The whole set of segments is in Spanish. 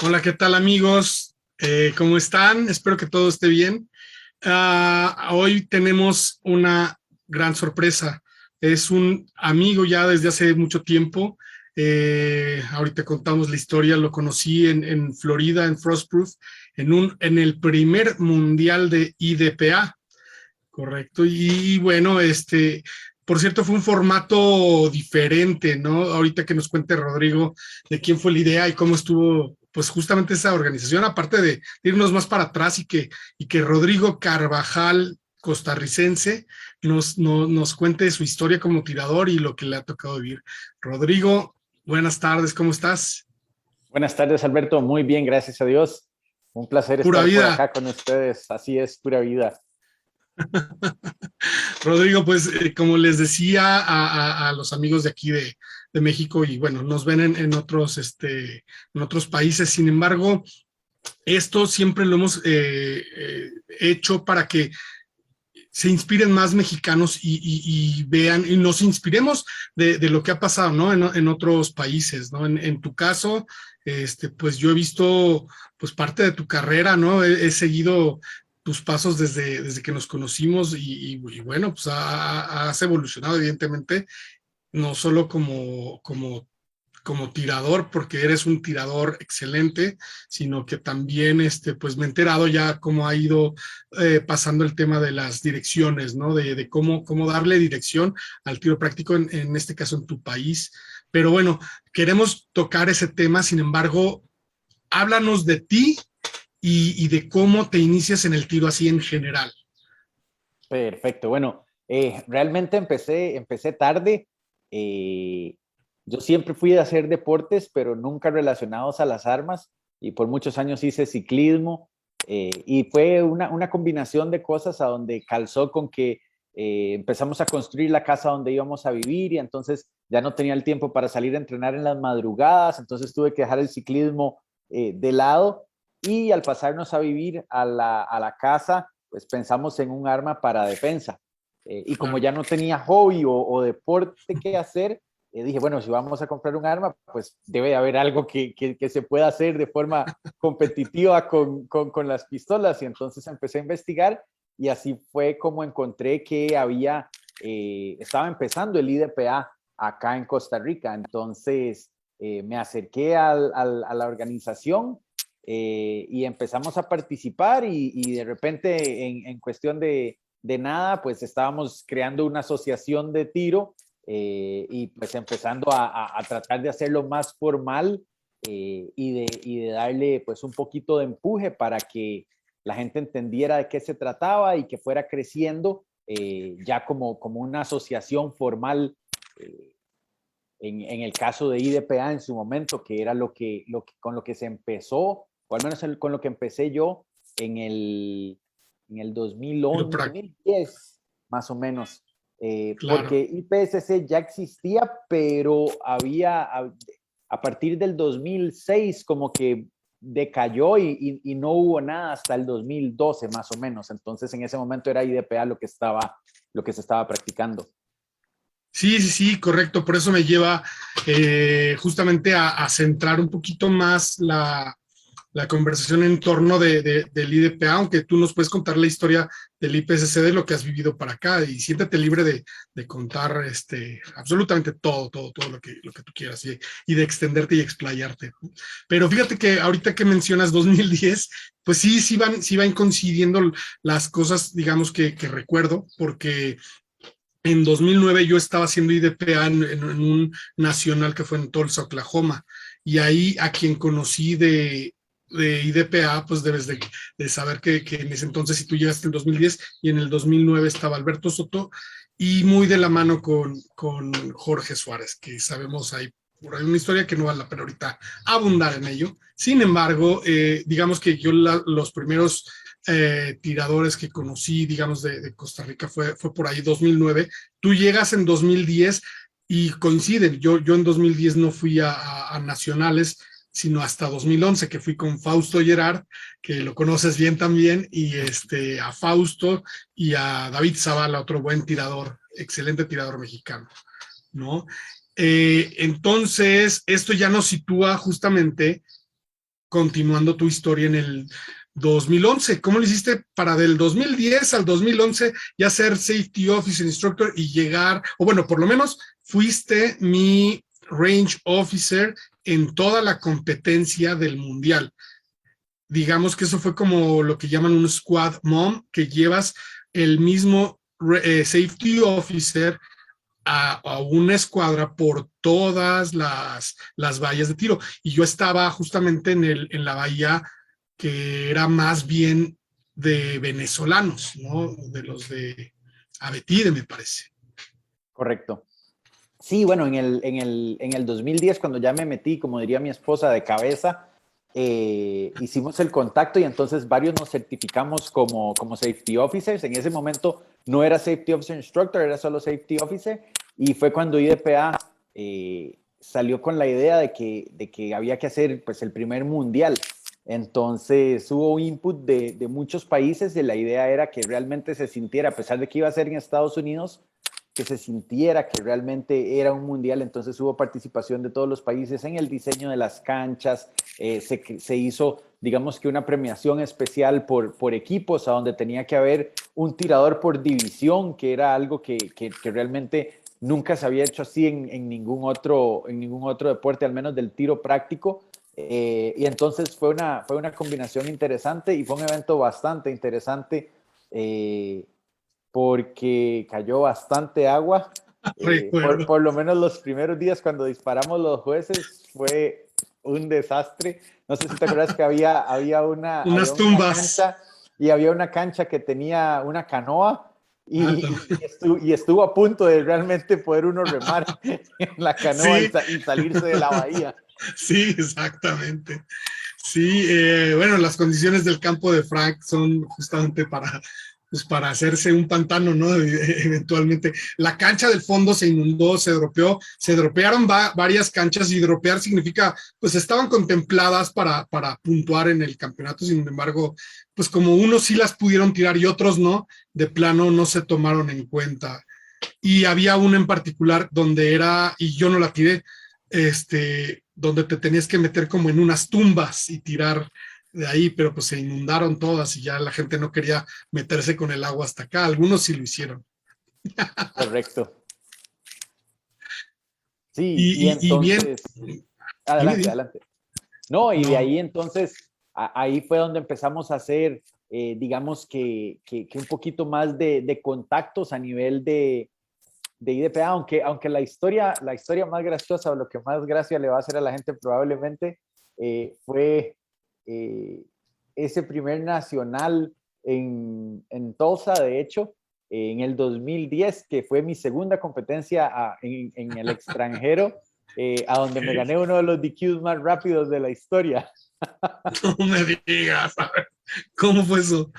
Hola, ¿qué tal amigos? ¿Cómo están? Espero que todo esté bien. Hoy tenemos una gran sorpresa. Es un amigo ya desde hace mucho tiempo. Ahorita contamos la historia. Lo conocí en Florida, en Frostproof, en el primer mundial de IDPA. Correcto. Y bueno, por cierto, fue un formato diferente, ¿no? Ahorita que nos cuente Rodrigo de quién fue la idea y cómo estuvo, pues justamente esa organización, aparte de irnos más para atrás y que Rodrigo Carvajal, costarricense, nos cuente su historia como tirador y lo que le ha tocado vivir. Rodrigo, buenas tardes, ¿cómo estás? Buenas tardes, Alberto. Muy bien, gracias a Dios. Un placer Pura estar por vida. acá con ustedes. Así es, pura vida. Rodrigo, pues como les decía a los amigos de aquí de México y bueno, nos ven en otros países, sin embargo, esto siempre lo hemos hecho para que se inspiren más mexicanos y vean y nos inspiremos de lo que ha pasado, ¿no? En otros países, ¿no? En tu caso, pues yo he visto pues parte de tu carrera, ¿no? He seguido tus pasos desde que nos conocimos y bueno, pues has evolucionado evidentemente, no solo como tirador, porque eres un tirador excelente, sino que también pues me he enterado ya cómo ha ido pasando el tema de las direcciones, ¿no? De cómo darle dirección al tiro práctico, en este caso en tu país. Pero bueno, queremos tocar ese tema, sin embargo, háblanos de ti y de cómo te inicias en el tiro así en general. Perfecto. Bueno, realmente empecé tarde. Eh, yo siempre fui a hacer deportes, pero nunca relacionados a las armas. Y por muchos años hice ciclismo. Y fue una combinación de cosas a donde calzó con que empezamos a construir la casa donde íbamos a vivir y entonces ya no tenía el tiempo para salir a entrenar en las madrugadas. Entonces tuve que dejar el ciclismo de lado y al pasarnos a vivir a la casa, pues pensamos en un arma para defensa. Y como Claro. ya no tenía hobby o deporte que hacer, dije, bueno, si vamos a comprar un arma, pues debe de haber algo que se pueda hacer de forma competitiva con las pistolas. Y entonces empecé a investigar y así fue como encontré que estaba empezando el IDPA acá en Costa Rica. Entonces me acerqué a la organización y empezamos a participar y de repente en cuestión de nada, pues estábamos creando una asociación de tiro y pues empezando a tratar de hacerlo más formal y de darle pues un poquito de empuje para que la gente entendiera de qué se trataba y que fuera creciendo ya como una asociación formal en el caso de IDPA en su momento, que era con lo que se empezó, o al menos con lo que empecé yo en el Tiro 2011, práctico, 2010, más o menos. claro. Porque IPSC ya existía, pero a partir del 2006 como que decayó y no hubo nada hasta el 2012 más o menos. Entonces en ese momento era IDPA lo que se estaba practicando. Sí, sí, sí, correcto. Por eso me lleva justamente a centrar un poquito más la conversación en torno del IDPA, aunque tú nos puedes contar la historia del IPSC, de lo que has vivido para acá, y siéntate libre de contar absolutamente todo lo que tú quieras, y de extenderte y explayarte. Pero fíjate que ahorita que mencionas 2010, pues sí van coincidiendo las cosas, digamos, que recuerdo, porque en 2009 yo estaba haciendo IDPA en un nacional que fue en Tulsa, Oklahoma, y ahí a quien conocí de IDPA, pues debes de saber que en ese entonces, si tú llegaste en 2010 y en el 2009 estaba Alberto Soto, y muy de la mano con Jorge Suárez, que sabemos ahí por ahí una historia que no vale la pena ahorita abundar en ello. Sin embargo, digamos que yo los primeros tiradores que conocí, digamos, de Costa Rica fue por ahí 2009. Tú llegas en 2010 y coinciden. Yo en 2010 no fui a nacionales, sino hasta 2011, que fui con Fausto Gerard, que lo conoces bien también, y a Fausto y a David Zavala, otro buen tirador, excelente tirador mexicano, ¿no? Entonces, esto ya nos sitúa justamente continuando tu historia en el 2011. ¿Cómo lo hiciste para del 2010 al 2011 ya ser Safety Officer Instructor y llegar, o bueno, por lo menos fuiste mi Range Officer en toda la competencia del Mundial? Digamos que eso fue como lo que llaman un Squad Mom, que llevas el mismo Safety Officer a una escuadra por todas las bahías de tiro. Y yo estaba justamente en la bahía que era más bien de venezolanos, ¿no? De los de Avetide, me parece. Correcto. Sí, bueno, en el 2010, cuando ya me metí, como diría mi esposa, de cabeza, hicimos el contacto y entonces varios nos certificamos como Safety Officers. En ese momento no era Safety Officer Instructor, era solo Safety Officer, y fue cuando IDPA salió con la idea de que había que hacer pues, el primer mundial. Entonces hubo un input de muchos países y la idea era que realmente se sintiera, a pesar de que iba a ser en Estados Unidos, que se sintiera que realmente era un mundial. Entonces hubo participación de todos los países en el diseño de las canchas, se hizo, digamos que una premiación especial por equipos, a donde tenía que haber un tirador por división, que era algo que realmente nunca se había hecho así en ningún otro deporte, al menos del tiro práctico. Y entonces fue una combinación interesante y fue un evento bastante interesante, porque cayó bastante agua. Por lo menos los primeros días cuando disparamos los jueces fue un desastre. No sé si te acuerdas que había Unas tumbas. Cancha, y había una cancha que tenía una canoa y estuvo a punto de realmente poder uno remar en la canoa Sí. y salirse de la bahía. Sí, exactamente. Sí, bueno, las condiciones del campo de Frank son justamente para hacerse un pantano, ¿no? Eventualmente. La cancha del fondo se inundó, se dropearon varias canchas, y dropear significa, pues estaban contempladas para puntuar en el campeonato, sin embargo, pues como unos sí las pudieron tirar y otros no, de plano no se tomaron en cuenta. Y había una en particular donde era, y yo no la tiré, donde te tenías que meter como en unas tumbas y tirar de ahí, pero pues se inundaron todas y ya la gente no quería meterse con el agua hasta acá. Algunos sí lo hicieron. Correcto. Sí, y Y bien, entonces, dime, adelante, dime. adelante. No, y de No, ahí entonces, ahí fue donde empezamos a hacer, digamos que un poquito más de contactos a nivel de IDPA, aunque la historia más graciosa, o lo que más gracia le va a hacer a la gente probablemente, fue ese primer nacional en Tulsa, de hecho, en el 2010, que fue mi segunda competencia en el extranjero, a donde me gané uno de los DQs más rápidos de la historia. no me digas, a ver, ¿cómo fue eso?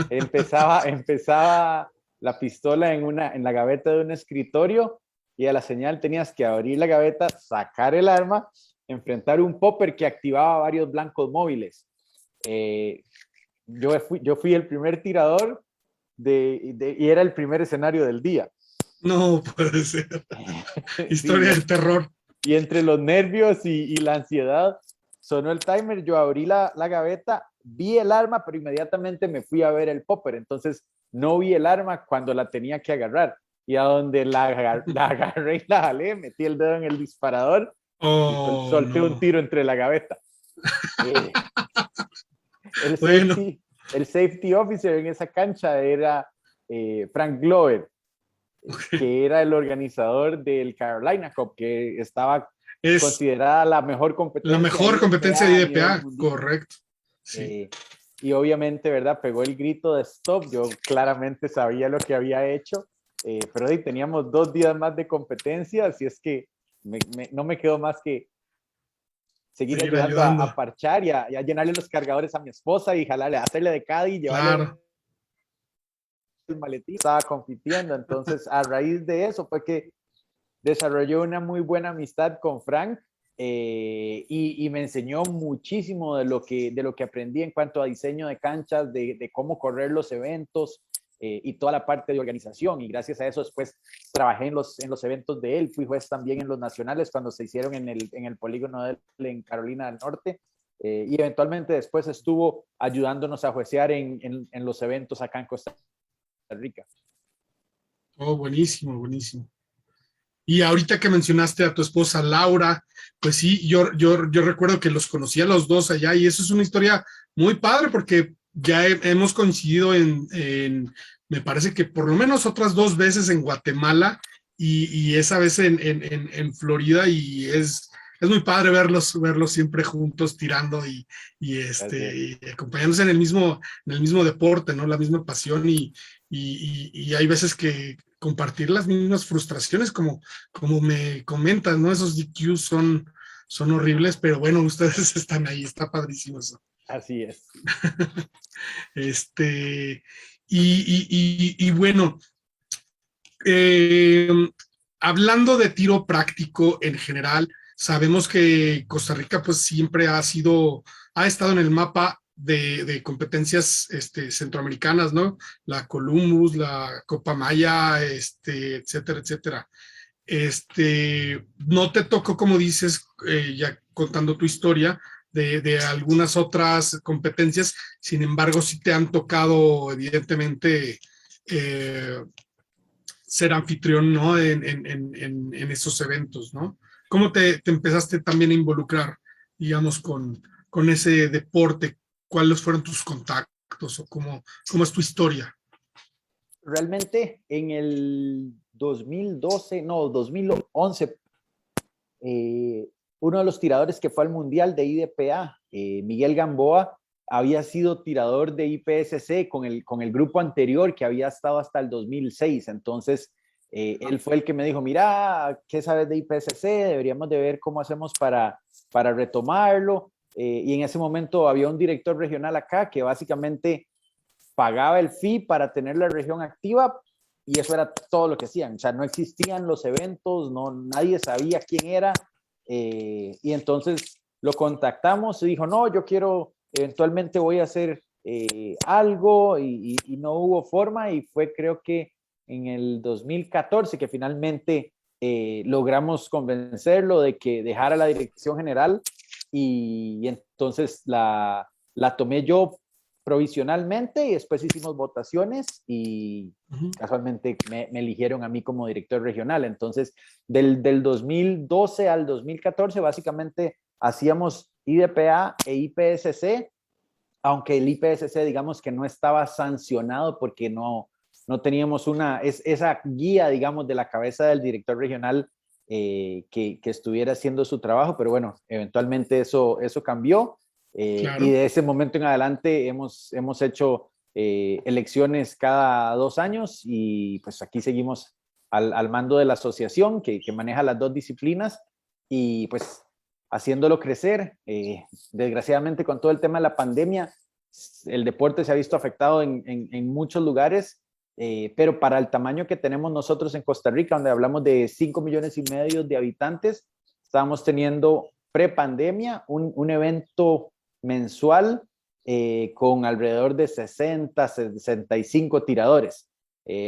Empezaba la pistola en la gaveta de un escritorio, y a la señal tenías que abrir la gaveta, sacar el arma, enfrentar un popper que activaba varios blancos móviles. Yo fui el primer tirador y era el primer escenario del día. No puede ser. Sí, Historia de terror. y entre los nervios y la ansiedad, sonó el timer, yo abrí la gaveta, vi el arma, pero inmediatamente me fui a ver el popper. Entonces no vi el arma cuando la tenía que agarrar. Y a donde la agarré y la jalé, metí el dedo en el disparador y Oh, solté un no. tiro entre la gaveta. Eh, el, Bueno, safety, el safety officer en esa cancha era Frank Glover, que era el organizador del Carolina Cup, que estaba es considerada la mejor la competencia mejor competencia de IDPA a nivel IDPA, mundial. correcto. Sí. Y obviamente, ¿verdad? Pegó el grito de stop. Yo claramente sabía lo que había hecho, pero ahí teníamos 2 días más de competencia, así es que no me quedó más que seguir Seguir ayudando ayudando. a parchar y a llenarle los cargadores a mi esposa y jalarle, hacerle de caddy, llevarle Claro. el maletín. Estaba compitiendo, entonces a raíz de eso fue que desarrolló una muy buena amistad con Frank, y me enseñó muchísimo de lo que aprendí en cuanto a diseño de canchas, de cómo correr los eventos, y toda la parte de organización. Y gracias a eso después trabajé en los eventos de él. Fui juez también en los nacionales cuando se hicieron en el polígono de él en Carolina del Norte. y eventualmente después estuvo ayudándonos a juecear en los eventos acá en Costa Rica. Oh, buenísimo, buenísimo. Y ahorita que mencionaste a tu esposa Laura, pues sí, yo recuerdo que los conocí a los dos allá y eso es una historia muy padre porque ya hemos coincidido me parece que por lo menos otras 2 veces en Guatemala y esa vez en Florida y es muy padre verlos siempre juntos tirando y acompañándose en el mismo deporte, ¿no? La misma pasión y hay veces que compartir las mismas frustraciones como me comentas, ¿no? Esos DQs son horribles, pero bueno, ustedes están ahí, está padrísimo eso. Así es. Y bueno, eh, hablando de tiro práctico en general, sabemos que Costa Rica pues siempre ha estado en el mapa de competencias centroamericanas, ¿no? La Columbus, la Copa Maya, etcétera, etcétera. No te tocó, como dices, ya contando tu historia, de algunas otras competencias, sin embargo, sí te han tocado, evidentemente, ser anfitrión, ¿no? En esos eventos, ¿no? ¿Cómo te empezaste también a involucrar, digamos, con ese deporte? ¿Cuáles fueron tus contactos o cómo es tu historia? Realmente en el 2012, no, 2011, uno de los tiradores que fue al Mundial de IDPA, Miguel Gamboa, había sido tirador de IPSC con el grupo anterior que había estado hasta el 2006. Entonces, él fue el que me dijo, mira, ¿qué sabes de IPSC? Deberíamos de ver cómo hacemos para retomarlo. Y en ese momento había un director regional acá que básicamente pagaba el fee para tener la región activa y eso era todo lo que hacían. O sea, no existían los eventos, nadie sabía quién era. Y entonces lo contactamos y dijo, no, yo quiero, eventualmente voy a hacer algo y no hubo forma y fue creo que en el 2014 que finalmente logramos convencerlo de que dejara la dirección general y entonces la tomé yo provisionalmente y después hicimos votaciones y casualmente me eligieron a mí como director regional. Entonces, del 2012 al 2014, básicamente hacíamos IDPA e IPSC, aunque el IPSC, digamos que no estaba sancionado porque no teníamos esa guía, digamos, de la cabeza del director regional que estuviera haciendo su trabajo, pero bueno, eventualmente eso cambió. Claro. Y de ese momento en adelante hemos hecho elecciones cada 2 años y pues aquí seguimos al mando de la asociación que maneja las 2 disciplinas y pues haciéndolo crecer. Desgraciadamente con todo el tema de la pandemia, el deporte se ha visto afectado en muchos lugares, pero para el tamaño que tenemos nosotros en Costa Rica, donde hablamos de 5,5 millones de habitantes, estábamos teniendo pre-pandemia un evento mensual con alrededor de 60, 65 tiradores.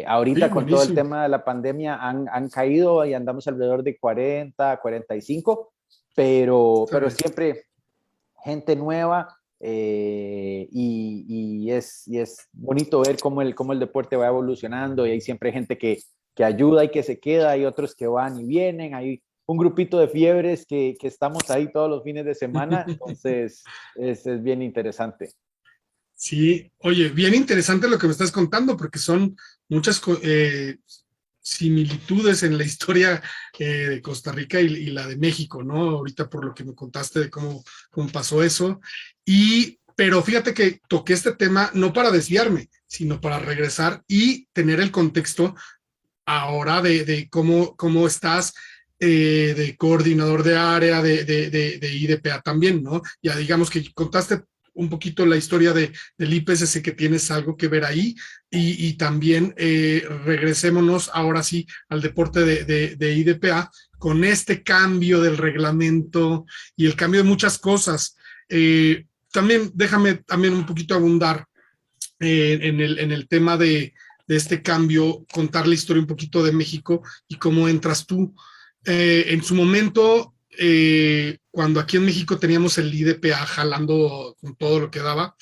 Ahorita Sí, con todo el buenísimo. tema de la pandemia han caído y andamos alrededor de 40, 45, pero siempre gente nueva y es bonito ver cómo el deporte va evolucionando y hay siempre gente que ayuda y que se queda, hay otros que van y vienen, hay un grupito de fiebres que estamos ahí todos los fines de semana, entonces es bien interesante. Sí, oye, bien interesante lo que me estás contando, porque son muchas similitudes en la historia de Costa Rica y la de México, ¿no? Ahorita por lo que me contaste de cómo pasó eso. Pero fíjate que toqué este tema no para desviarme, sino para regresar y tener el contexto ahora de cómo estás de coordinador de área de IDPA también, ¿no? Ya digamos que contaste un poquito la historia del IPSC, que tienes algo que ver ahí, y también regresémonos ahora sí al deporte de IDPA con este cambio del reglamento y el cambio de muchas cosas. También déjame también un poquito abundar en el tema de este cambio, contar la historia un poquito de México y cómo entras tú. En su momento, cuando aquí en México teníamos el IDPA jalando con todo lo que daba,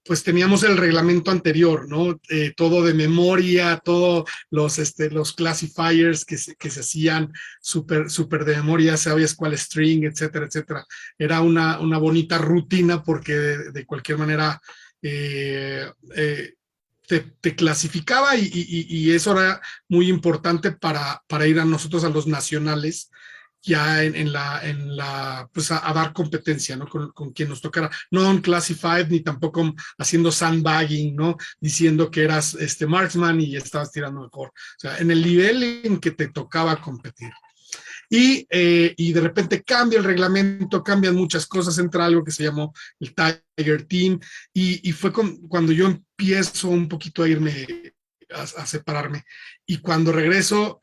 pues teníamos el reglamento anterior, ¿no? Todo de memoria, todos los classifiers que se hacían súper de memoria, sabías cuál string, etcétera, etcétera. Era una bonita rutina porque de cualquier manera te clasificaba y eso era muy importante para ir a nosotros a los nacionales ya pues a dar competencia, ¿no? Con quien nos tocara, no unclassified ni tampoco haciendo sandbagging, ¿no? Diciendo que eras marksman y estabas tirando mejor. O sea, en el nivel en que te tocaba competir. Y de repente cambia el reglamento, cambian muchas cosas, entra algo que se llamó el Tiger Team, y fue cuando yo empiezo un poquito a irme, a separarme. Y cuando regreso,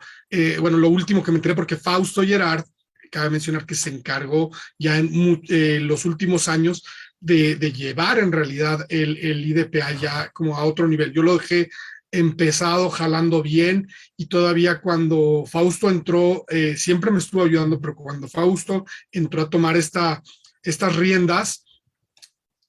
bueno, lo último que me enteré, porque Fausto Gerard, cabe mencionar que se encargó ya en los últimos años de llevar en realidad el IDPA ya como a otro nivel. Yo lo dejé empezado jalando bien y todavía cuando Fausto entró, siempre me estuvo ayudando, pero cuando Fausto entró a tomar estas riendas,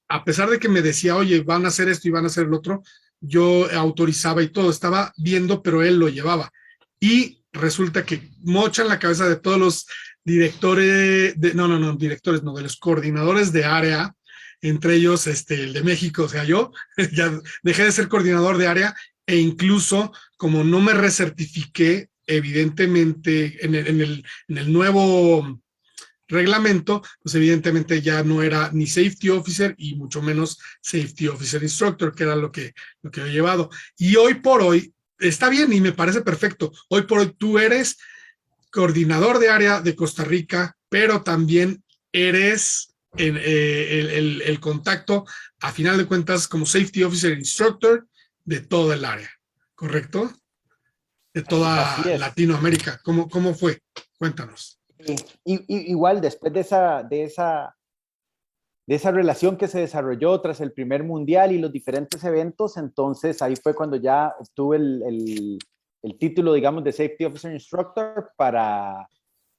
a pesar de que me decía, oye, van a hacer esto y van a hacer el otro, yo autorizaba y todo, estaba viendo, pero él lo llevaba. Y resulta que mochan la cabeza de todos los directores, de los coordinadores de área, entre ellos el de México, o sea, yo ya dejé de ser coordinador de área e incluso como no me recertifiqué, evidentemente en el nuevo reglamento, pues evidentemente ya no era ni Safety Officer y mucho menos Safety Officer Instructor, que era lo que he llevado. Y hoy por hoy, está bien y me parece perfecto, hoy por hoy tú eres coordinador de área de Costa Rica, pero también eres el contacto, a final de cuentas, como Safety Officer Instructor de toda el área, ¿correcto? De toda Así es. Latinoamérica. ¿Cómo fue? Cuéntanos. Igual después de esa relación que se desarrolló tras el primer mundial y los diferentes eventos, entonces ahí fue cuando ya obtuve el título, digamos, de Safety Officer Instructor para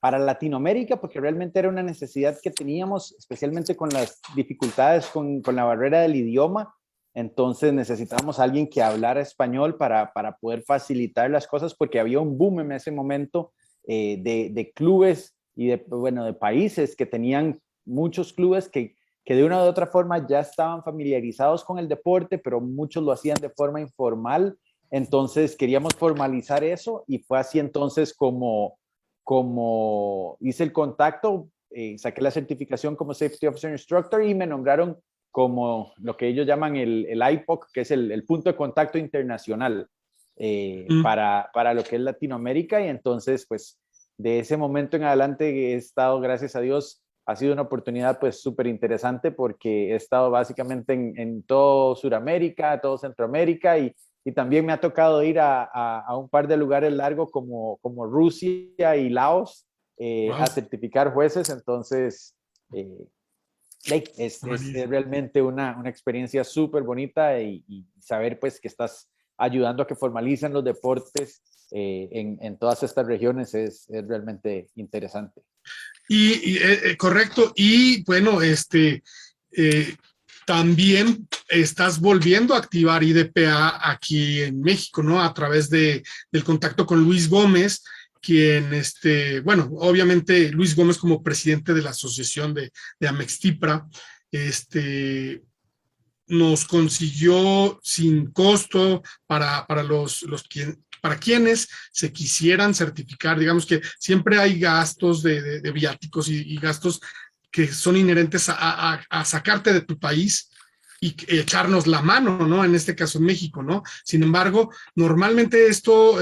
Latinoamérica, porque realmente era una necesidad que teníamos, especialmente con las dificultades con la barrera del idioma. Entonces necesitábamos a alguien que hablara español para poder facilitar las cosas, porque había un boom en ese momento de clubes y de países que tenían muchos clubes que de una u otra forma ya estaban familiarizados con el deporte, pero muchos lo hacían de forma informal. Entonces queríamos formalizar eso y fue así entonces como hice el contacto, saqué la certificación como Safety Officer Instructor y me nombraron como lo que ellos llaman el IPOC, que es el punto de contacto internacional para lo que es Latinoamérica. Y entonces, pues, de ese momento en adelante he estado, gracias a Dios, ha sido una oportunidad pues súper interesante porque he estado básicamente en todo Sudamérica, todo Centroamérica y también me ha tocado ir a un par de lugares largos como Rusia y Laos a certificar jueces. Entonces, es realmente una experiencia súper bonita y saber pues que estás ayudando a que formalicen los deportes en todas estas regiones es realmente interesante. Correcto. Y bueno, también estás volviendo a activar IDPA aquí en México, ¿no? A través del contacto con Luis Gómez, quien, bueno, obviamente Luis Gómez como presidente de la asociación de Amextipra, nos consiguió sin costo para quienes se quisieran certificar. Digamos que siempre hay gastos de viáticos y gastos que son inherentes a sacarte de tu país y echarnos la mano, ¿no? En este caso en México, ¿no? Sin embargo, normalmente esto,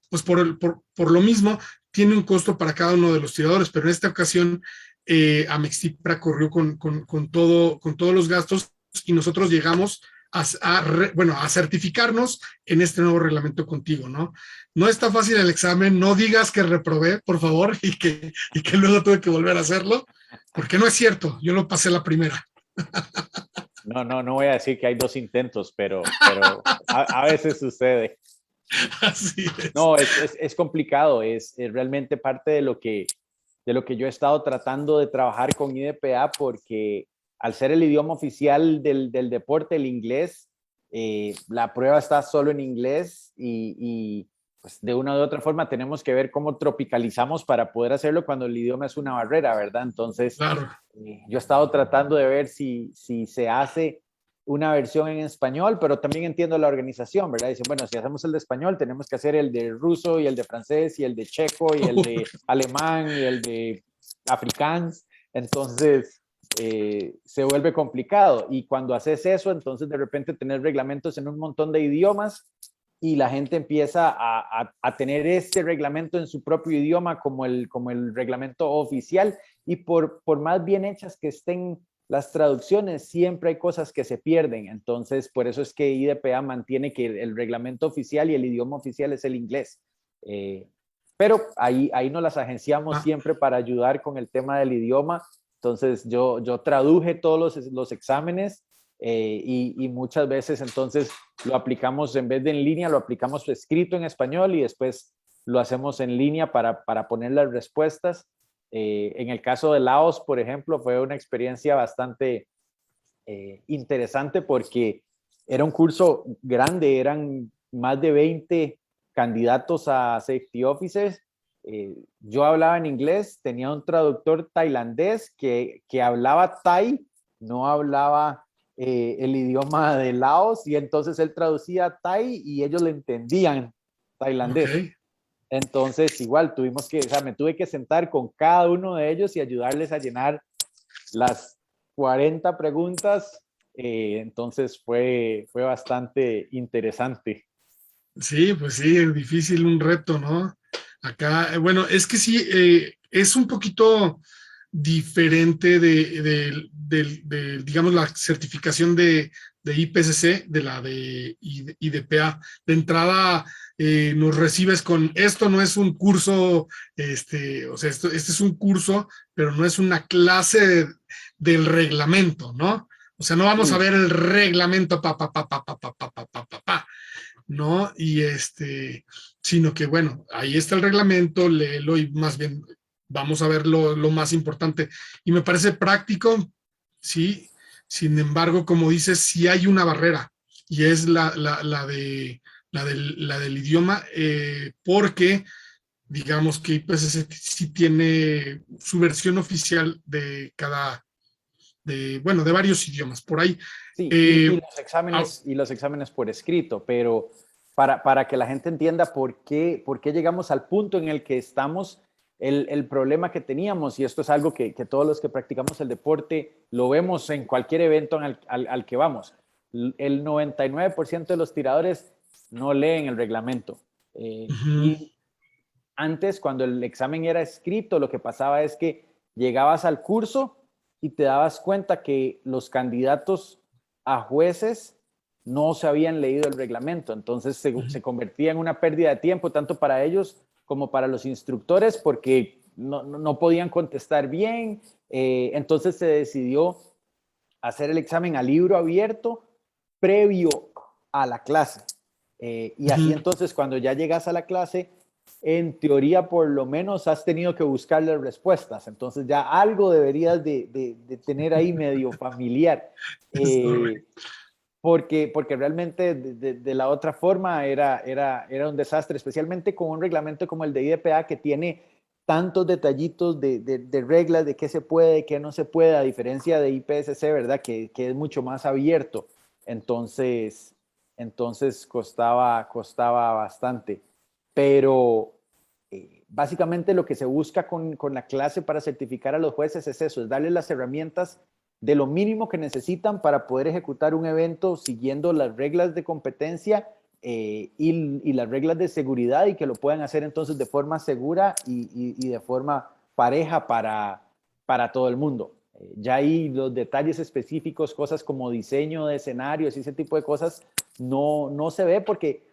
pues por lo mismo, tiene un costo para cada uno de los tiradores, pero en esta ocasión Amextipra corrió con todos los gastos y nosotros llegamos a certificarnos en este nuevo reglamento contigo, ¿no? No está fácil el examen, no digas que reprobé, por favor, y que luego tuve que volver a hacerlo, porque no es cierto, yo lo pasé la primera. No voy a decir que hay dos intentos, pero a veces sucede. Así es. No, es complicado, es realmente parte de lo que yo he estado tratando de trabajar con IDPA, porque al ser el idioma oficial del deporte, el inglés, la prueba está solo en inglés y pues de una u otra forma tenemos que ver cómo tropicalizamos para poder hacerlo cuando el idioma es una barrera, ¿verdad? Entonces, Claro. yo he estado tratando de ver si se hace una versión en español, pero también entiendo la organización, ¿verdad? Dicen, bueno, si hacemos el de español, tenemos que hacer el de ruso y el de francés y el de checo y el de alemán y el de afrikaans. Entonces, se vuelve complicado. Y cuando haces eso, entonces de repente tener reglamentos en un montón de idiomas y la gente empieza a tener este reglamento en su propio idioma como el reglamento oficial. Y por más bien hechas que estén las traducciones, siempre hay cosas que se pierden. Entonces, por eso es que IDPA mantiene que el reglamento oficial y el idioma oficial es el inglés. Pero ahí nos las agenciamos Ah, siempre para ayudar con el tema del idioma. Entonces, yo traduje todos los exámenes y muchas veces entonces lo aplicamos en vez de en línea, lo aplicamos escrito en español y después lo hacemos en línea para poner las respuestas. En el caso de Laos, por ejemplo, fue una experiencia bastante interesante porque era un curso grande, eran más de 20 candidatos a safety officers. Yo hablaba en inglés, tenía un traductor tailandés que hablaba thai, no hablaba el idioma de Laos y entonces él traducía thai y ellos le entendían ok. tailandés. Entonces, igual tuvimos que, o sea, me tuve que sentar con cada uno de ellos y ayudarles a llenar las 40 preguntas. Entonces fue bastante interesante. Sí, pues sí, es difícil, un reto, ¿no? Acá, bueno, es que sí, es un poquito diferente digamos, la certificación de IPCC, de la de IDPA. De entrada, nos recibes con, esto no es un curso, o sea, este es un curso, pero no es una clase del reglamento, ¿no? O sea, no vamos a Sí, ver el reglamento, pa, ¿no? Sino que bueno, ahí está el reglamento, léelo y más bien vamos a ver lo más importante. Y me parece práctico, sí, sin embargo, como dices, sí hay una barrera y es la del idioma, porque digamos que IPCC sí tiene su versión oficial de bueno, de varios idiomas. Por ahí, sí, eh, y los exámenes por escrito, pero para que la gente entienda por qué llegamos al punto en el que estamos, el problema que teníamos, y esto es algo que todos los que practicamos el deporte lo vemos en cualquier evento al que vamos. El 99% de los tiradores no leen el reglamento. uh-huh, Y antes, cuando el examen era escrito, lo que pasaba es que llegabas al curso y te dabas cuenta que los candidatos a jueces no se habían leído el reglamento. Entonces se convertía en una pérdida de tiempo, tanto para ellos como para los instructores, porque no podían contestar bien. Entonces se decidió hacer el examen a libro abierto previo a la clase. Y así uh-huh. entonces cuando ya llegas a la clase, en teoría por lo menos has tenido que buscar las respuestas. Entonces ya algo deberías de tener ahí medio familiar. Es correcto. Eh, porque realmente de la otra forma era un desastre, especialmente con un reglamento como el de IDPA que tiene tantos detallitos de reglas de qué se puede, qué no se puede, a diferencia de IPSC, ¿verdad? Que es mucho más abierto. Entonces, entonces costaba bastante. Pero básicamente lo que se busca con la clase para certificar a los jueces es eso, es darles las herramientas de lo mínimo que necesitan para poder ejecutar un evento siguiendo las reglas de competencia y las reglas de seguridad y que lo puedan hacer entonces de forma segura y de forma pareja para todo el mundo. Ya ahí los detalles específicos, cosas como diseño de escenarios y ese tipo de cosas, no se ve porque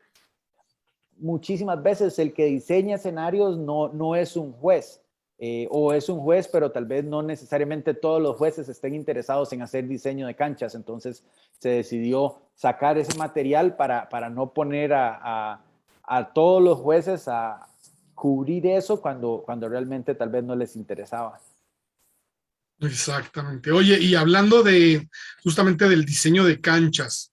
muchísimas veces el que diseña escenarios no es un juez, o es un juez, pero tal vez no necesariamente todos los jueces estén interesados en hacer diseño de canchas. Entonces se decidió sacar ese material para no poner a todos los jueces a cubrir eso cuando realmente tal vez no les interesaba. Exactamente. Oye, y hablando justamente del diseño de canchas,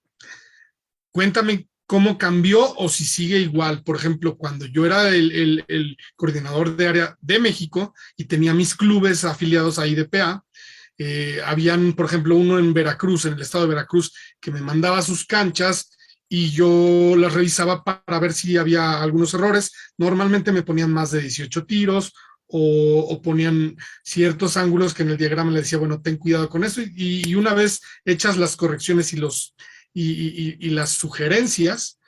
cuéntame cómo cambió o si sigue igual. Por ejemplo, cuando yo era el coordinador de área de México y tenía mis clubes afiliados a IDPA, habían, por ejemplo, uno en Veracruz, en el estado de Veracruz, que me mandaba sus canchas y yo las revisaba para ver si había algunos errores. Normalmente me ponían más de 18 tiros o ponían ciertos ángulos que en el diagrama le decía, bueno, ten cuidado con eso. Y una vez hechas las correcciones y las sugerencias,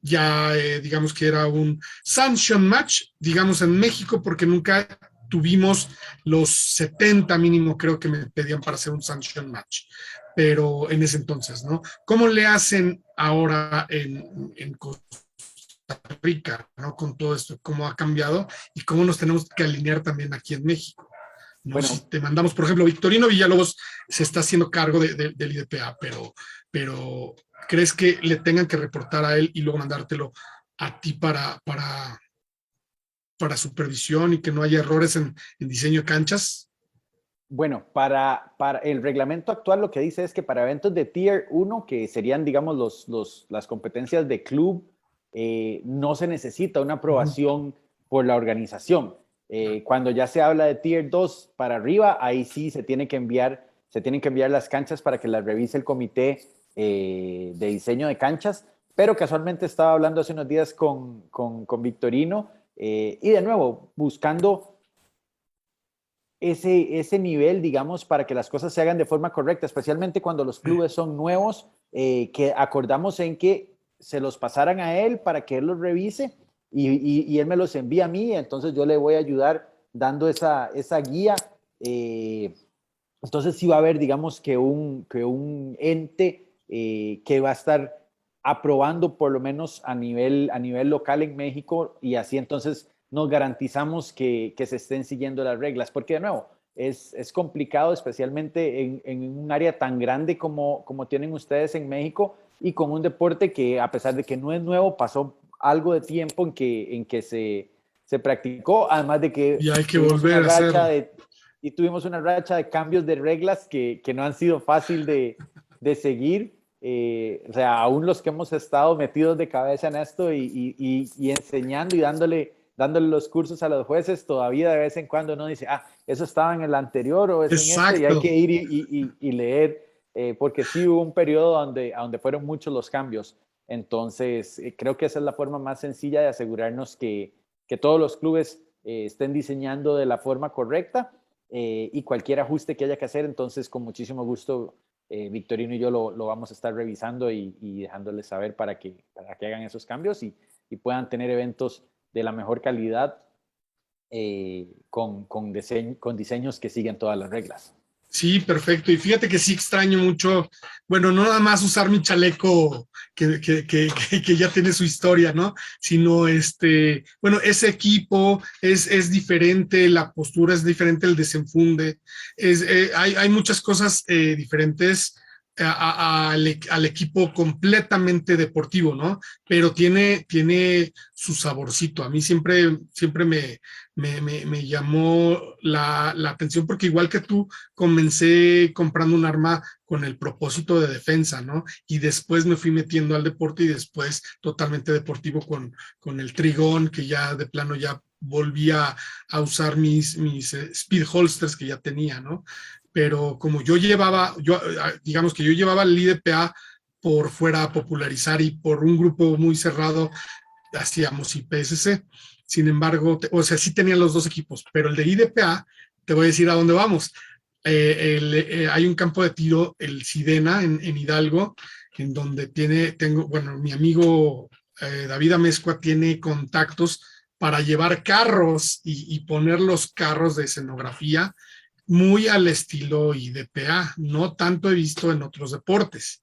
ya digamos que era un sanction match, digamos en México, porque nunca tuvimos los 70 mínimo, creo que me pedían para hacer un sanction match, pero en ese entonces, ¿no? ¿Cómo le hacen ahora en Costa Rica, ¿no? Con todo esto, cómo ha cambiado y cómo nos tenemos que alinear también aquí en México. ¿No? Bueno, Si te mandamos, por ejemplo, Victorino Villalobos se está haciendo cargo del IDPA, pero ¿crees que le tengan que reportar a él y luego mandártelo a ti para supervisión y que no haya errores en diseño de canchas? bueno, para el reglamento actual lo que dice es que para eventos de Tier 1, que serían, digamos, las competencias de club, no se necesita una aprobación por la organización. Cuando ya se habla de Tier 2 para arriba, ahí sí se tienen que enviar las canchas para que las revise el comité de diseño de canchas, pero casualmente estaba hablando hace unos días con Victorino y de nuevo, buscando ese nivel, digamos, para que las cosas se hagan de forma correcta, especialmente cuando los clubes son nuevos, que acordamos en que se los pasaran a él para que él los revise y él me los envía a mí, entonces yo le voy a ayudar dando esa guía. Entonces sí va a haber, digamos, que un ente que va a estar aprobando por lo menos a nivel local en México y así entonces nos garantizamos que se estén siguiendo las reglas, porque de nuevo, es complicado, especialmente en un área tan grande como tienen ustedes en México y con un deporte que a pesar de que no es nuevo, pasó algo de tiempo en que se practicó, además de que Y hay que volver a hacerlo. tuvimos una racha de cambios de reglas que no han sido fácil de seguir. O sea, aún los que hemos estado metidos de cabeza en esto y enseñando y dándole los cursos a los jueces, todavía de vez en cuando uno dice, eso estaba en el anterior o eso en este, y hay que ir y leer, porque sí hubo un periodo donde fueron muchos los cambios. Entonces, creo que esa es la forma más sencilla de asegurarnos que todos los clubes estén diseñando de la forma correcta y cualquier ajuste que haya que hacer, entonces con muchísimo gusto Victorino y yo lo vamos a estar revisando y dejándoles saber para que hagan esos cambios y puedan tener eventos de la mejor calidad con diseños que siguen todas las reglas. Sí, perfecto. Y fíjate que sí extraño mucho, bueno, no nada más usar mi chaleco que ya tiene su historia, ¿no? Sino bueno, ese equipo es diferente, la postura es diferente, el desenfunde, hay muchas cosas diferentes al equipo completamente deportivo, ¿no? Pero tiene su saborcito. A mí siempre me llamó la atención porque igual que tú, comencé comprando un arma con el propósito de defensa, ¿no? Y después me fui metiendo al deporte y después totalmente deportivo con el trigón, que ya de plano ya volví a usar mis speed holsters que ya tenía, ¿no? Pero como digamos que yo llevaba el IDPA por fuera a popularizar y por un grupo muy cerrado hacíamos IPSC. Sin embargo, o sea, sí tenía los dos equipos, pero el de IDPA, te voy a decir a dónde vamos. Hay un campo de tiro, el Sidena, en Hidalgo, en donde bueno, mi amigo David Amezcua tiene contactos para llevar carros y poner los carros de escenografía muy al estilo IDPA. No tanto he visto en otros deportes,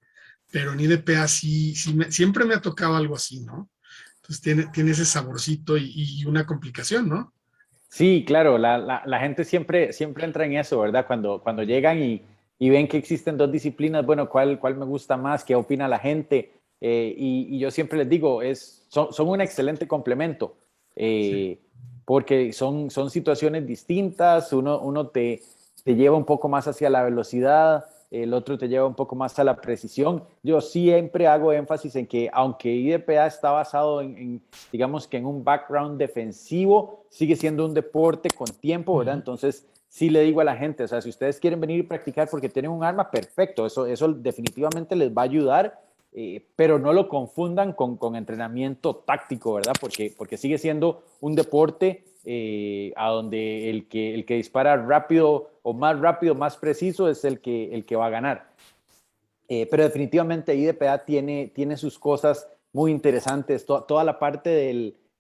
pero en IDPA sí siempre me ha tocado algo así, ¿no? Entonces tiene ese saborcito y una complicación, ¿no? Sí, claro, la gente siempre entra en eso, ¿verdad? Cuando llegan y ven que existen dos disciplinas, bueno, ¿cuál me gusta más? ¿Qué opina la gente? y yo siempre les digo, son un excelente complemento, porque son situaciones distintas, uno te lleva un poco más hacia la velocidad, el otro te lleva un poco más a la precisión. Yo siempre hago énfasis en que aunque IDPA está basado digamos que en un background defensivo, sigue siendo un deporte con tiempo, ¿verdad? Entonces, sí le digo a la gente, o sea, si ustedes quieren venir y practicar porque tienen un arma, perfecto, eso definitivamente les va a ayudar, pero no lo confundan con entrenamiento táctico, ¿verdad? Porque sigue siendo un deporte a donde el que dispara rápido o más preciso es el que va a ganar. Pero definitivamente IDPA tiene sus cosas muy interesantes, toda la parte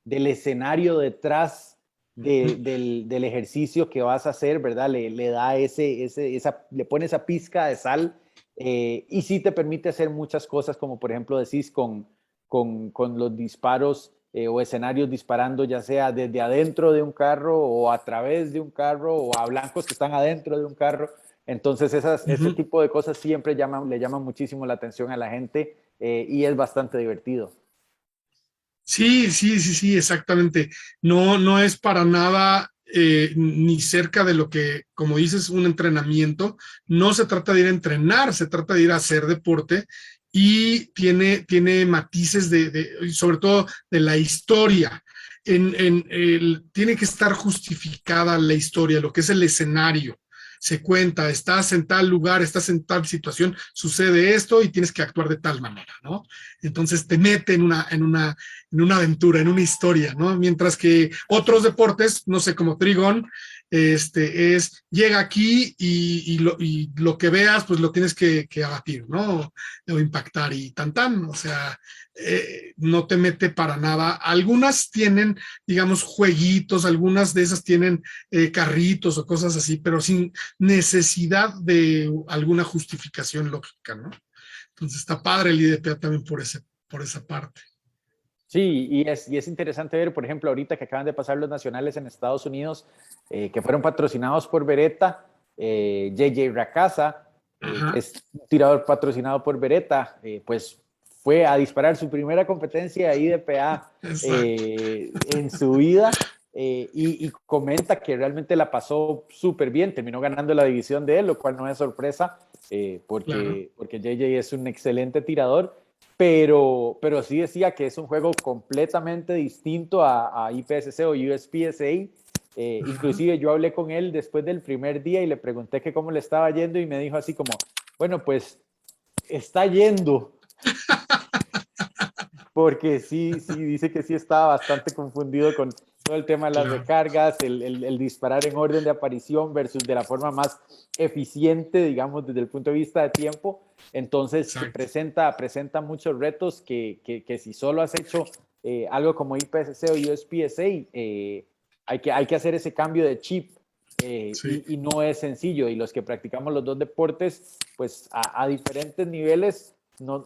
del escenario detrás del ejercicio que vas a hacer, ¿verdad? Le da le pone esa pizca de sal, y sí te permite hacer muchas cosas, como por ejemplo decís con los disparos o escenarios disparando, ya sea desde adentro de un carro o a través de un carro o a blancos que están adentro de un carro. Entonces ese tipo de cosas siempre le llaman muchísimo la atención a la gente, y es bastante divertido. Sí, exactamente. No es para nada ni cerca de lo que, como dices, un entrenamiento. No se trata de ir a entrenar, se trata de ir a hacer deporte y tiene matices sobre todo de la historia. Tiene que estar justificada la historia, lo que es el escenario. Se cuenta, estás en tal lugar, estás en tal situación, sucede esto y tienes que actuar de tal manera, ¿no? Entonces te mete en una aventura, en una historia, ¿no? Mientras que otros deportes, no sé, como Trigón, llega aquí y lo que veas, pues lo tienes que abatir, ¿no? O impactar y tan, o sea, no te mete para nada. Algunas tienen, digamos, jueguitos, algunas de esas tienen carritos o cosas así, pero sin necesidad de alguna justificación lógica, ¿no? Entonces está padre el IDPA también por esa parte. Sí, y es interesante ver, por ejemplo, ahorita que acaban de pasar los nacionales en Estados Unidos, que fueron patrocinados por Beretta, JJ Racasa, que es un tirador patrocinado por Beretta, pues fue a disparar su primera competencia de IDPA en su vida, y comenta que realmente la pasó súper bien, terminó ganando la división de él, lo cual no es sorpresa, porque JJ es un excelente tirador. Pero sí decía que es un juego completamente distinto a IPSC o USPSA. Inclusive yo hablé con él después del primer día y le pregunté que cómo le estaba yendo y me dijo así como, bueno, pues está yendo. Porque sí, dice que sí estaba bastante confundido con todo el tema de las recargas, el disparar en orden de aparición versus de la forma más eficiente, digamos, desde el punto de vista de tiempo. Entonces presenta muchos retos que si solo has hecho algo como IPSC o USPSA, hay que hacer ese cambio de chip, y no es sencillo. Y los que practicamos los dos deportes, pues a diferentes niveles,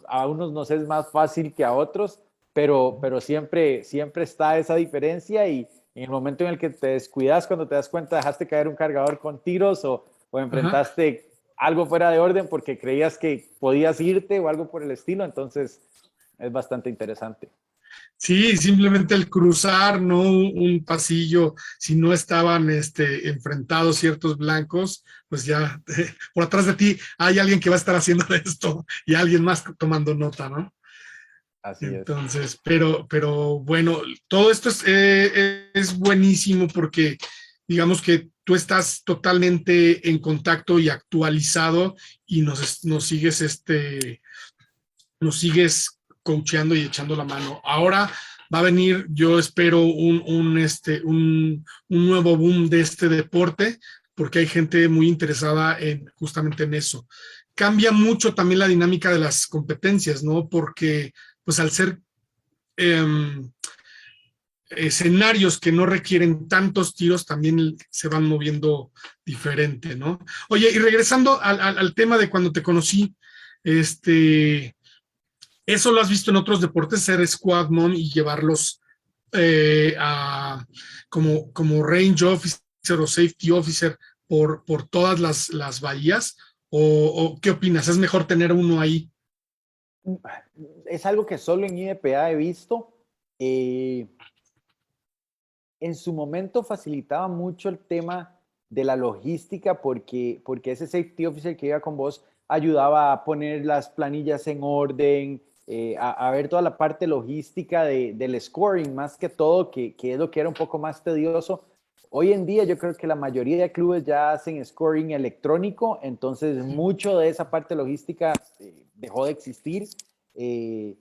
a unos nos es más fácil que a otros, pero siempre está esa diferencia, y en el momento en el que te descuidas, cuando te das cuenta, dejaste caer un cargador con tiros o enfrentaste algo fuera de orden porque creías que podías irte o algo por el estilo, entonces es bastante interesante. Sí, simplemente el cruzar, ¿no? Un pasillo, si no estaban enfrentados ciertos blancos, pues ya por atrás de ti hay alguien que va a estar haciendo esto y alguien más tomando nota, ¿no? Así es. Entonces, pero bueno, todo esto es buenísimo porque digamos que tú estás totalmente en contacto y actualizado y nos sigues coacheando y echando la mano. Ahora va a venir, yo espero, un nuevo boom de este deporte, porque hay gente muy interesada justamente en eso. Cambia mucho también la dinámica de las competencias, ¿no? Porque, pues al ser eh, escenarios que no requieren tantos tiros, también se van moviendo diferente, ¿no? Oye, y regresando al tema de cuando te conocí, ¿eso lo has visto en otros deportes, ser squad mom y llevarlos como range officer o safety officer por todas las bahías? ¿O qué opinas? ¿Es mejor tener uno ahí? Es algo que solo en IDPA he visto. En su momento facilitaba mucho el tema de la logística porque ese safety officer que iba con vos ayudaba a poner las planillas en orden, a ver toda la parte logística del scoring, más que todo, que es lo que era un poco más tedioso. Hoy en día yo creo que la mayoría de clubes ya hacen scoring electrónico, entonces mucho de esa parte logística dejó de existir, eh,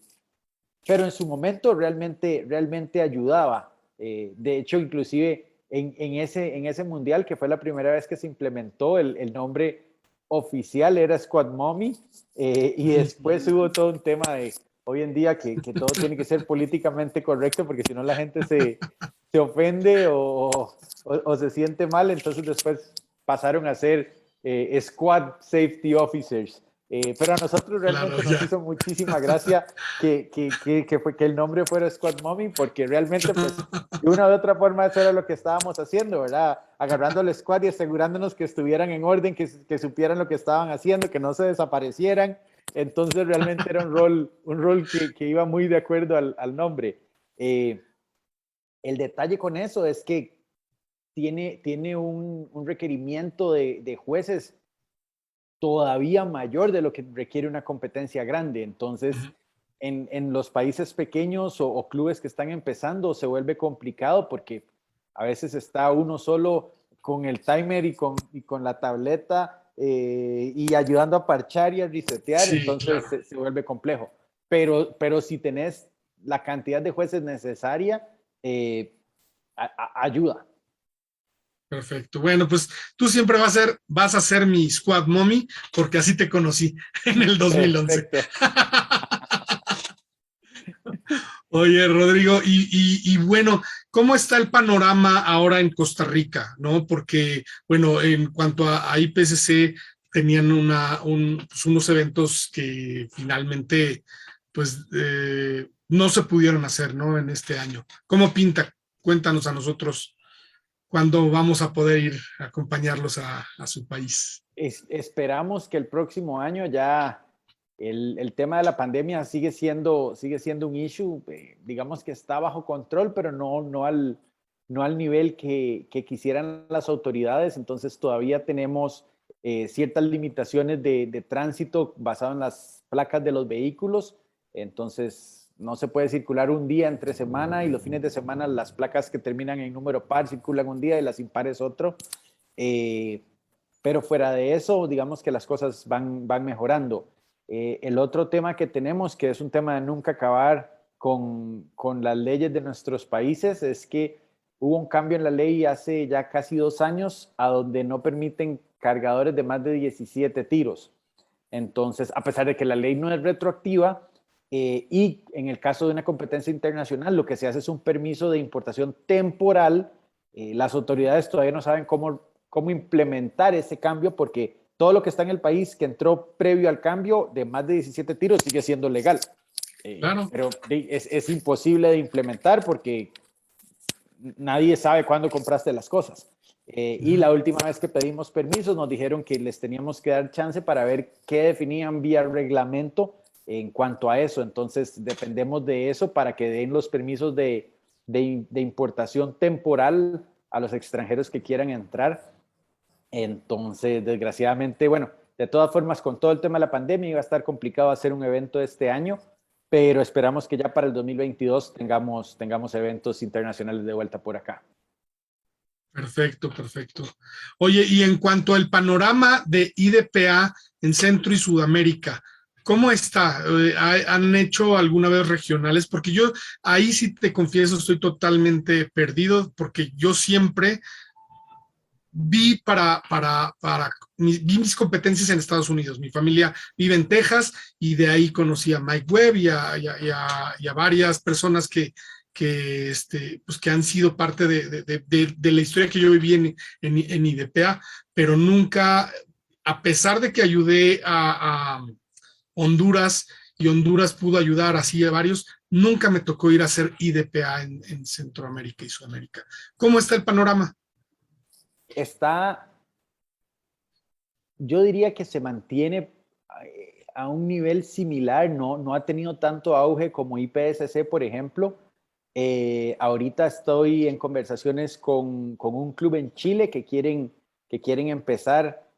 pero en su momento realmente ayudaba. De hecho, inclusive en ese mundial, que fue la primera vez que se implementó, el nombre oficial era Squad Mommy, y después hubo todo un tema de hoy en día que todo tiene que ser políticamente correcto, porque si no la gente se ofende o se siente mal, entonces después pasaron a ser Squad Safety Officers. Pero a nosotros Claro, realmente nos ya. hizo muchísima gracia que el nombre fuera Squad Mommy, porque realmente, pues, de una u otra forma, eso era lo que estábamos haciendo, ¿verdad? Agarrando al squad y asegurándonos que estuvieran en orden, que supieran lo que estaban haciendo, que no se desaparecieran. Entonces, realmente era un rol que iba muy de acuerdo al nombre. El detalle con eso es que tiene un requerimiento de jueces todavía mayor de lo que requiere una competencia grande. Entonces, en los países pequeños o clubes que están empezando se vuelve complicado porque a veces está uno solo con el timer y con la tableta y ayudando a parchar y a resetear, Sí, entonces claro. se vuelve complejo. Pero si tenés la cantidad de jueces necesaria, ayuda. Perfecto. Bueno, pues tú siempre vas a ser mi squad mommy, porque así te conocí en el 2011. Perfecto. Oye, Rodrigo, y bueno, ¿cómo está el panorama ahora en Costa Rica? ¿No? Porque, bueno, en cuanto a IPCC, tenían pues unos eventos que finalmente, pues, no se pudieron hacer, ¿no? En este año. ¿Cómo pinta? Cuéntanos a nosotros cuándo vamos a poder ir a acompañarlos a su país. Esperamos que el próximo año ya el tema de la pandemia sigue siendo un issue, digamos que está bajo control, pero no al nivel que quisieran las autoridades. Entonces todavía tenemos ciertas limitaciones de tránsito basado en las placas de los vehículos. Entonces no se puede circular un día entre semana y los fines de semana las placas que terminan en número par circulan un día y las impares otro. Eh, pero fuera de eso, digamos que las cosas van mejorando. El otro tema que tenemos, que es un tema de nunca acabar con las leyes de nuestros países, es que hubo un cambio en la ley hace ya casi 2 años a donde no permiten cargadores de más de 17 tiros. Entonces, a pesar de que la ley no es retroactiva, y en el caso de una competencia internacional, lo que se hace es un permiso de importación temporal. Las autoridades todavía no saben cómo implementar ese cambio porque todo lo que está en el país que entró previo al cambio de más de 17 tiros sigue siendo legal. Claro. Pero es imposible de implementar porque nadie sabe cuándo compraste las cosas. Y la última vez que pedimos permisos nos dijeron que les teníamos que dar chance para ver qué definían vía reglamento en cuanto a eso. Entonces dependemos de eso para que den los permisos de importación temporal a los extranjeros que quieran entrar. Entonces, desgraciadamente, bueno, de todas formas, con todo el tema de la pandemia iba a estar complicado hacer un evento este año, pero esperamos que ya para el 2022 tengamos eventos internacionales de vuelta por acá. Perfecto, perfecto. Oye, y en cuanto al panorama de IDPA en Centro y Sudamérica, ¿cómo está? ¿Han hecho alguna vez regionales? Porque yo ahí sí te confieso, estoy totalmente perdido, porque yo siempre vi mis competencias en Estados Unidos. Mi familia vive en Texas y de ahí conocí a Mike Webb y a varias personas pues que han sido parte de la historia que yo viví en IDPA, pero nunca, a pesar de que ayudé a Honduras y Honduras pudo ayudar así a varios, nunca me tocó ir a hacer IDPA en Centroamérica y Sudamérica. ¿Cómo está el panorama? Está, yo diría que se mantiene a un nivel similar, no ha tenido tanto auge como IPSC, por ejemplo. Ahorita estoy en conversaciones con un club en Chile que quieren empezar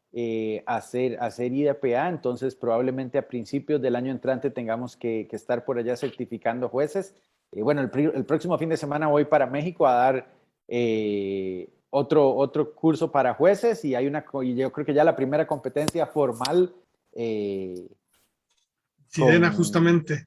a hacer IDPA, entonces probablemente a principios del año entrante tengamos que estar por allá certificando jueces. Bueno, el próximo fin de semana voy para México a dar otro curso para jueces y yo creo que ya la primera competencia formal Sirena, justamente.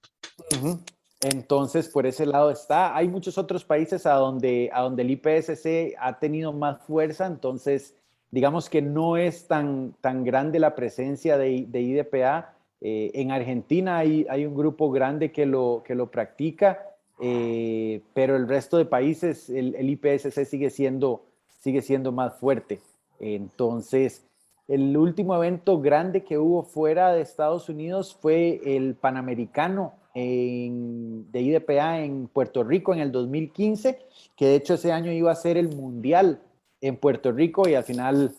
Uh-huh. Entonces, por ese lado está. Hay muchos otros países a donde el IPSC ha tenido más fuerza, entonces digamos que no es tan grande la presencia de IDPA. En Argentina hay un grupo grande que lo practica, pero el resto de países el IPSC sigue siendo más fuerte. Entonces, el último evento grande que hubo fuera de Estados Unidos fue el Panamericano de IDPA en Puerto Rico en el 2015, que de hecho ese año iba a ser el Mundial en Puerto Rico y al final,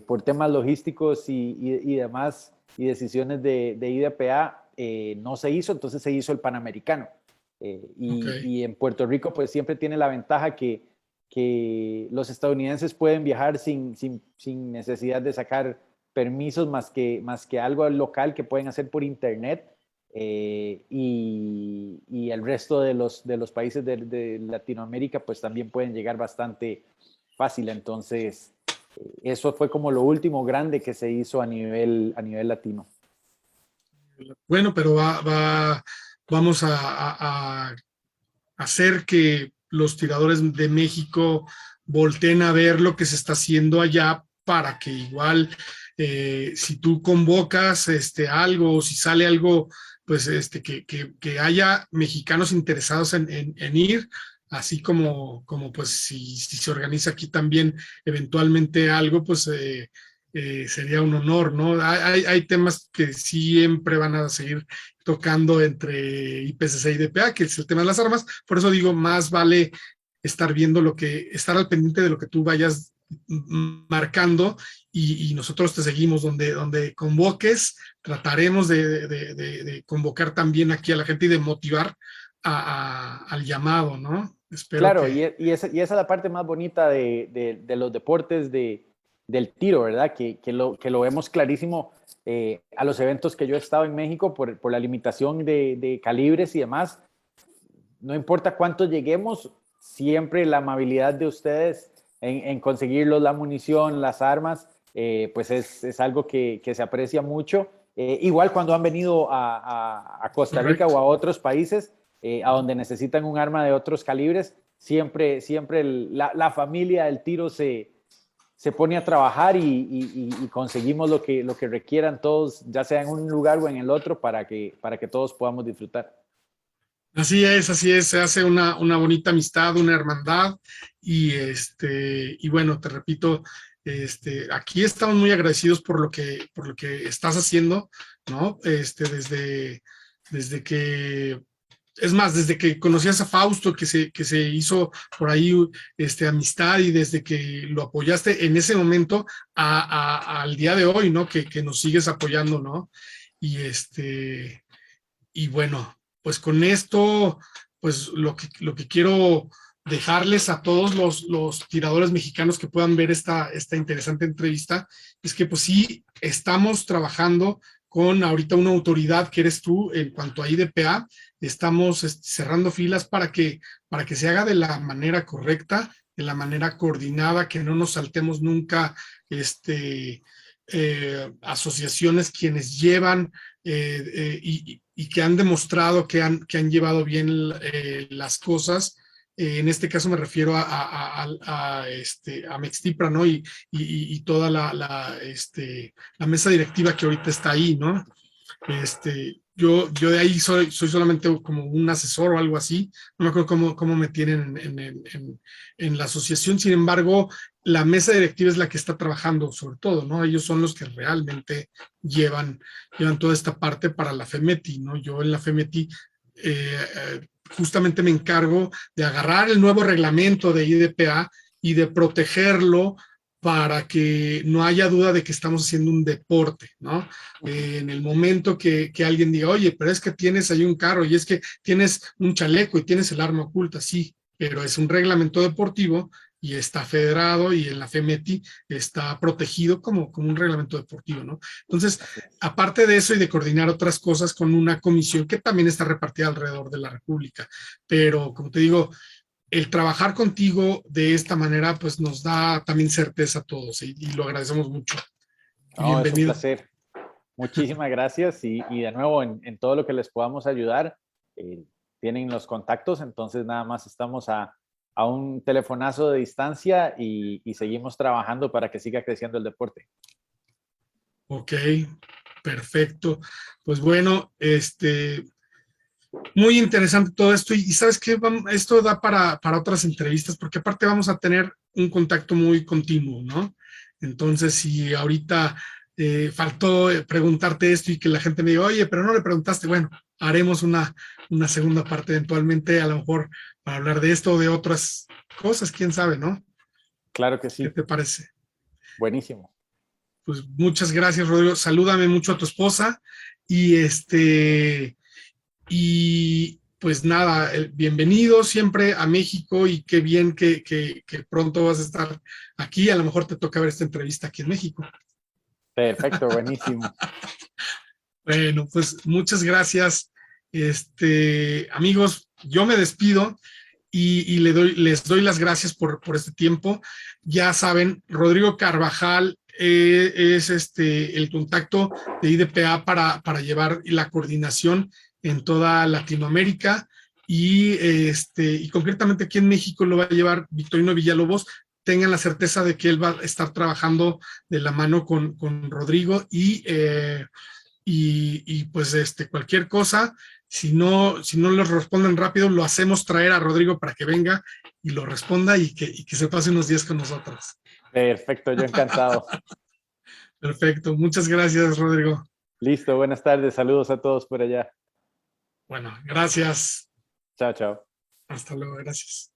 por temas logísticos y demás, y decisiones de IDPA, no se hizo, entonces se hizo el Panamericano. Y en Puerto Rico pues siempre tiene la ventaja que los estadounidenses pueden viajar sin necesidad de sacar permisos más que algo local que pueden hacer por internet, y el resto de los países de Latinoamérica pues también pueden llegar bastante fácil. Entonces eso fue como lo último grande que se hizo a nivel latino. Bueno, pero vamos a hacer que los tiradores de México volteen a ver lo que se está haciendo allá para que igual si tú convocas algo o si sale algo, pues que haya mexicanos interesados en ir, así como pues si se organiza aquí también eventualmente algo, pues sería un honor, ¿no? Hay temas que siempre van a seguir tocando entre IPCC y DPA, que es el tema de las armas. Por eso digo, más vale estar estar al pendiente de lo que tú vayas marcando y nosotros te seguimos donde convoques. Trataremos de convocar también aquí a la gente y de motivar al llamado, ¿no? Espero claro, que... y esa es la parte más bonita de los deportes del tiro, ¿verdad? Que lo vemos clarísimo a los eventos que yo he estado en México por la limitación de calibres y demás. No importa cuánto lleguemos, siempre la amabilidad de ustedes en conseguirlos, la munición, las armas, pues es algo que se aprecia mucho. Igual cuando han venido a Costa Rica o a otros países a donde necesitan un arma de otros calibres, siempre la familia del tiro se pone a trabajar y conseguimos lo que requieran todos, ya sea en un lugar o en el otro, para que todos podamos disfrutar. Así es, se hace una bonita amistad, una hermandad y bueno, te repito, aquí estamos muy agradecidos por lo que estás haciendo, ¿no? Desde que, es más, desde que conocías a Fausto, que se hizo por ahí amistad y desde que lo apoyaste en ese momento al día de hoy, ¿no? Que nos sigues apoyando, ¿no? Y y bueno, pues con esto, pues lo que quiero dejarles a todos los tiradores mexicanos que puedan ver esta interesante entrevista es que pues sí, estamos trabajando con ahorita una autoridad que eres tú en cuanto a IDPA, estamos cerrando filas para que se haga de la manera correcta, de la manera coordinada, que no nos saltemos nunca asociaciones quienes llevan y que han demostrado que han llevado bien las cosas. En este caso me refiero a Mextipra, ¿no? Y toda la mesa directiva que ahorita está ahí, ¿no? Yo de ahí soy solamente como un asesor o algo así, no me acuerdo cómo me tienen en la asociación. Sin embargo, la mesa directiva es la que está trabajando sobre todo, ¿no? Ellos son los que realmente llevan toda esta parte para la FEMETI, ¿no? Yo en la FEMETI justamente me encargo de agarrar el nuevo reglamento de IDPA y de protegerlo para que no haya duda de que estamos haciendo un deporte, ¿no? En el momento que alguien diga, oye, pero es que tienes ahí un carro y es que tienes un chaleco y tienes el arma oculta, sí, pero es un reglamento deportivo y está federado y en la FEMETI está protegido como un reglamento deportivo, ¿no? Entonces, aparte de eso y de coordinar otras cosas con una comisión que también está repartida alrededor de la República, pero como te digo, el trabajar contigo de esta manera, pues nos da también certeza a todos y lo agradecemos mucho. Y No, es un bienvenido. placer. Muchísimas gracias y de nuevo en todo lo que les podamos ayudar, eh, tienen los contactos, entonces nada más estamos a un telefonazo de distancia y seguimos trabajando para que siga creciendo el deporte. Ok, perfecto. Pues bueno, muy interesante todo esto y sabes que esto da para otras entrevistas porque aparte vamos a tener un contacto muy continuo, ¿no? Entonces, si ahorita faltó preguntarte esto y que la gente me diga, oye, pero no le preguntaste, bueno, haremos una segunda parte eventualmente, a lo mejor para hablar de esto o de otras cosas, quién sabe, ¿no? Claro que ¿Qué sí. te parece? Buenísimo. Pues muchas gracias, Rodrigo. Salúdame mucho a tu esposa y y pues nada, bienvenido siempre a México y qué bien que pronto vas a estar aquí. A lo mejor te toca ver esta entrevista aquí en México. Perfecto, buenísimo. Bueno, pues muchas gracias. Amigos, yo me despido y les doy las gracias por este tiempo. Ya saben, Rodrigo Carvajal es el contacto de IDPA para llevar la coordinación en toda Latinoamérica y concretamente aquí en México lo va a llevar Victorino Villalobos. Tengan la certeza de que él va a estar trabajando de la mano con Rodrigo y pues cualquier cosa, si no les responden rápido, lo hacemos traer a Rodrigo para que venga y lo responda y que se pase unos días con nosotros. Perfecto, yo encantado. Perfecto, muchas gracias, Rodrigo. Listo, buenas tardes, saludos a todos por allá. Bueno, gracias. Chao, chao. Hasta luego, gracias.